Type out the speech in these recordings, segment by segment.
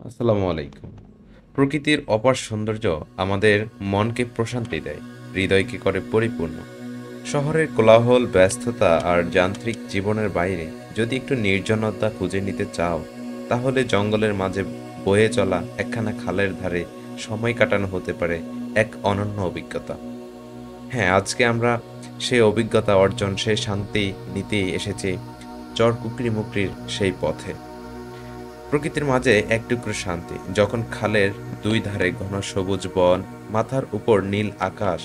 আসসালামু আলাইকুম। প্রকৃতির অপার সৌন্দর্য আমাদের মনকে প্রশান্তি দেয়, হৃদয়কে করে পরিপূর্ণ। শহরের কোলাহল, ব্যস্ততা আর যান্ত্রিক জীবনের বাইরে যদি একটু নির্জনতা খুঁজে নিতে চাও, তাহলে জঙ্গলের মাঝে বয়ে চলা একখানা খালের ধারে সময় কাটানো হতে পারে এক অনন্য অভিজ্ঞতা। হ্যাঁ, আজকে আমরা সেই অভিজ্ঞতা অর্জন, সেই শান্তি নিতেই এসেছি চর কুকরিমুকরির সেই পথে। প্রকৃতির মাঝে এক টুকরো শান্তি, যখন খালের দুই ধারে ঘন সবুজ বন, মাথার উপর নীল আকাশ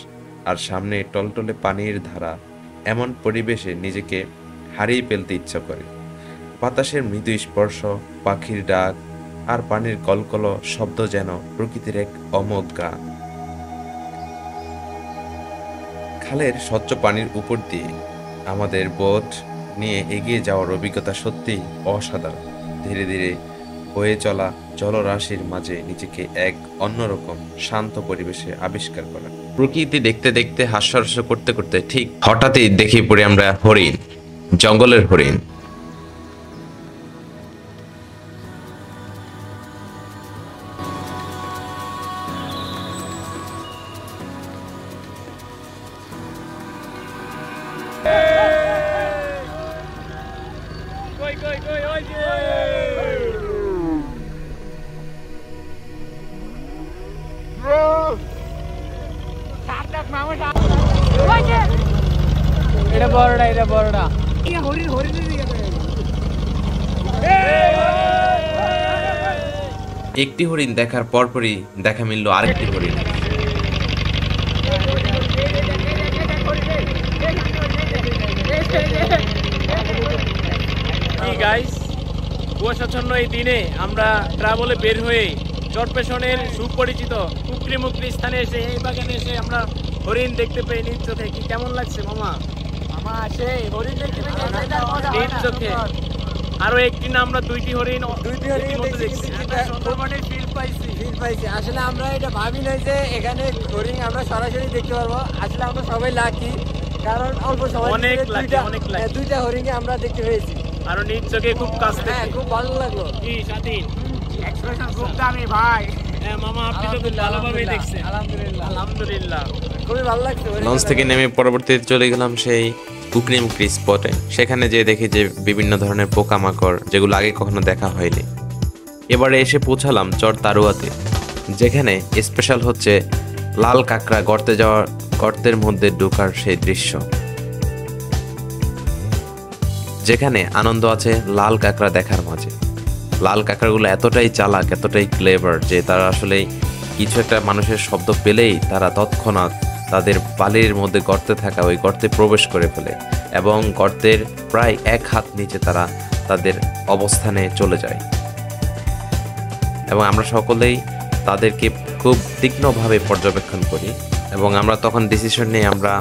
আর সামনে টলটলে পানির ধারা, এমন পরিবেশে নিজেকে হারিয়ে ফেলতে ইচ্ছা করে। বাতাসের মৃদু স্পর্শ, পাখির ডাক আর পানির কলকল শব্দ যেন প্রকৃতির এক অমোঘ গান। খালের স্বচ্ছ পানির উপর দিয়ে আমাদের বোট নিয়ে এগিয়ে যাওয়ার অভিজ্ঞতা সত্যিই অসাধারণ। ধীরে ধীরে বয়ে চলা জলরাশির মাঝে নিজেকে এক অন্যরকম শান্ত পরিবেশে আবিষ্কার করা। প্রকৃতি দেখতে দেখতে হাস্যরস করতে করতে ঠিক হঠাৎই দেখে পড়ি আমরা হরিণ, জঙ্গলের হরিণ। এটা বড়টা, এটা বড়টা। একটি হরিণ দেখার পরপরই দেখা মিলল আরেকটি হরিণ। গাইস, কুয়াশাচ্ছন্ন এই দিনে আমরা ট্রাভেলে বের হয়ে চরপেশনের সুপরিচিত কুকরিমুকরি স্থানে এসে, এই বাগানে এসে আমরা হরিণ দেখতে পেয়ে নিজ চোখে। কি কেমন লাগছে মামা? সেই হরিণ দেখতে পেয়ে নিজ চোখে। আরো একটি না, আমরা দুইটি হরিণ দেখছি। ফিল পাইছি। আসলে আমরা এটা ভাবি নাই যে এখানে হরিণ আমরা সরাসরি দেখতে পারবো। আসলে আমরা সবাই লাকি, কারণ অল্প সময় অনেক দুইটা হরিণ আমরা দেখতে পেয়েছি। আরো নিজ চোখে খুব কাছ থেকে, খুব ভালো লাগলো। কি স্বাধীন এক্সপ্রেশন খুব দামি ভাই। হ্যাঁ মামা, আপনি তো খুব ভালোভাবে দেখছেন। আলহামদুলিল্লাহ খুবই ভালো লাগছে। লঞ্চ থেকে নেমে পরবর্তীতে চলে গেলাম সেই কুকরিমুকরি স্পটে। সেখানে যেয়ে দেখি যে বিভিন্ন ধরনের পোকামাকড়, যেগুলো আগে কখনো দেখা হয়নি। এবারে এসে পৌঁছালাম চর তারুয়াতে, যেখানে স্পেশাল হচ্ছে লাল কাঁকড়া গর্তের মধ্যে ঢোকার সেই দৃশ্য, যেখানে আনন্দ আছে লাল কাঁকড়া দেখার মাঝে। লাল কাঁকড়াগুলো এতটাই চালাক, এতটাই ক্লেভার যে তারা আসলে কিছু একটা মানুষের শব্দ পেলেই তারা তৎক্ষণাৎ তাদের বালির মধ্যে গর্তে থাকা ওই গর্তে প্রবেশ করে ফেলে এবং গর্তের প্রায় 1 হাত নিচে তারা তাদের অবস্থানে চলে যায়। এবং আমরা সকলেই তাদেরকে খুব তীক্ষ্ণভাবে পর্যবেক্ষণ করি এবং আমরা তখন ডিসিশন নিয়ে আমরা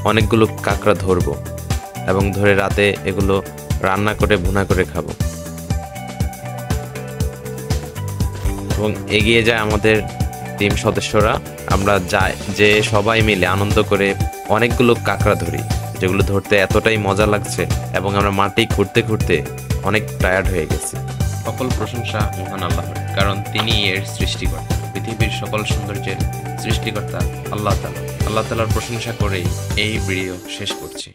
অনেকগুলো কাঁকড়া ধরবো এবং ধরে রাতে এগুলো রান্না করে ভুনা করে খাবো। এবং এগিয়ে যায় আমাদের টিম সদস্যরা। আমরা যাই যে সবাই মিলে আনন্দ করে অনেকগুলো কাঁকড়া ধরি, যেগুলো ধরতে এতটাই মজা লাগছে এবং আমরা মাটি খুঁড়তে খুঁড়তে অনেক টায়ার্ড হয়ে গেছি। সকল প্রশংসা মহান আল্লাহর, কারণ তিনি এর সৃষ্টিকর্তা, পৃথিবীর সকল সৌন্দর্যের সৃষ্টিকর্তা আল্লাহ তাআলা। আল্লাহ তাআলার প্রশংসা করেই এই ভিডিও শেষ করছি।